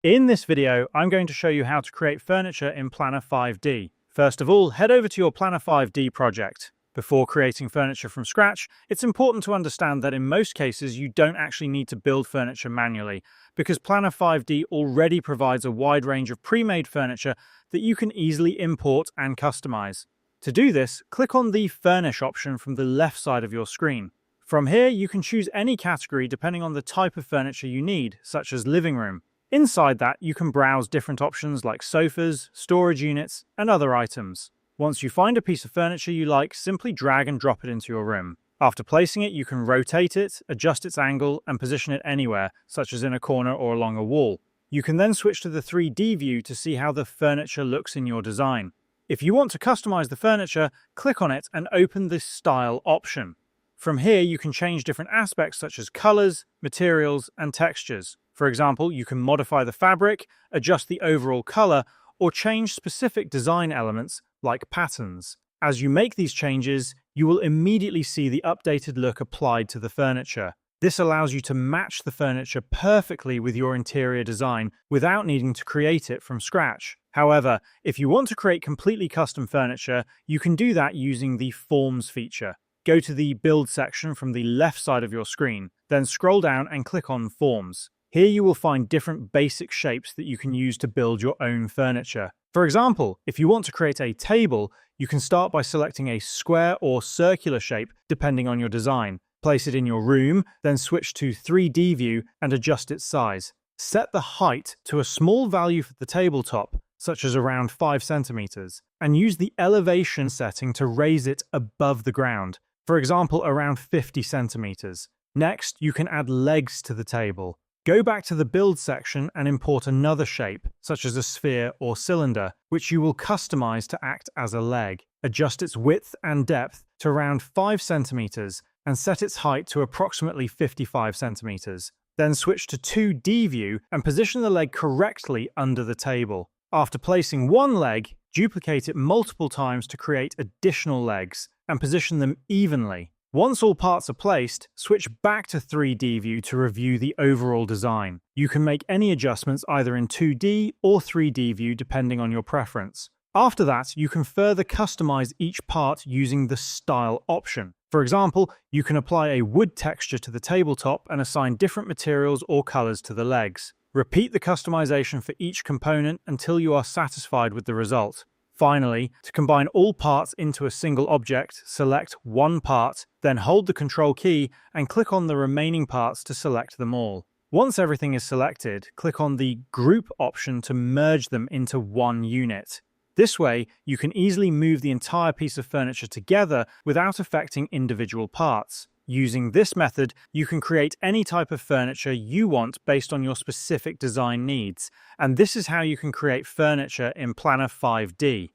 In this video, I'm going to show you how to create furniture in Planner 5D. First of all, head over to your Planner 5D project. Before creating furniture from scratch, it's important to understand that in most cases you don't actually need to build furniture manually, because Planner 5D already provides a wide range of pre-made furniture that you can easily import and customize. To do this, click on the Furnish option from the left side of your screen. From here, you can choose any category depending on the type of furniture you need, such as living room. Inside that, you can browse different options like sofas, storage units, and other items. Once you find a piece of furniture you like, simply drag and drop it into your room. After placing it, you can rotate it, adjust its angle, and position it anywhere, such as in a corner or along a wall. You can then switch to the 3D view to see how the furniture looks in your design. If you want to customize the furniture, click on it and open the Style option. From here, you can change different aspects such as colors, materials, and textures. For example, you can modify the fabric, adjust the overall color, or change specific design elements like patterns. As you make these changes, you will immediately see the updated look applied to the furniture. This allows you to match the furniture perfectly with your interior design without needing to create it from scratch. However, if you want to create completely custom furniture, you can do that using the Forms feature. Go to the Build section from the left side of your screen, then scroll down and click on Forms. Here you will find different basic shapes that you can use to build your own furniture. For example, if you want to create a table, you can start by selecting a square or circular shape depending on your design. Place it in your room, then switch to 3D view and adjust its size. Set the height to a small value for the tabletop, such as around 5 centimeters, and use the elevation setting to raise it above the ground, for example around 50 centimeters. Next, you can add legs to the table. Go back to the Build section and import another shape, such as a sphere or cylinder, which you will customize to act as a leg. Adjust its width and depth to around 5 centimeters and set its height to approximately 55 centimeters. Then switch to 2D view and position the leg correctly under the table. After placing one leg, duplicate it multiple times to create additional legs and position them evenly. Once all parts are placed, switch back to 3D view to review the overall design. You can make any adjustments either in 2D or 3D view depending on your preference. After that, you can further customize each part using the Style option. For example, you can apply a wood texture to the tabletop and assign different materials or colors to the legs. Repeat the customization for each component until you are satisfied with the result. Finally, to combine all parts into a single object, select one part, then hold the Control key and click on the remaining parts to select them all. Once everything is selected, click on the Group option to merge them into one unit. This way, you can easily move the entire piece of furniture together without affecting individual parts. Using this method, you can create any type of furniture you want based on your specific design needs, and this is how you can create furniture in Planner 5D.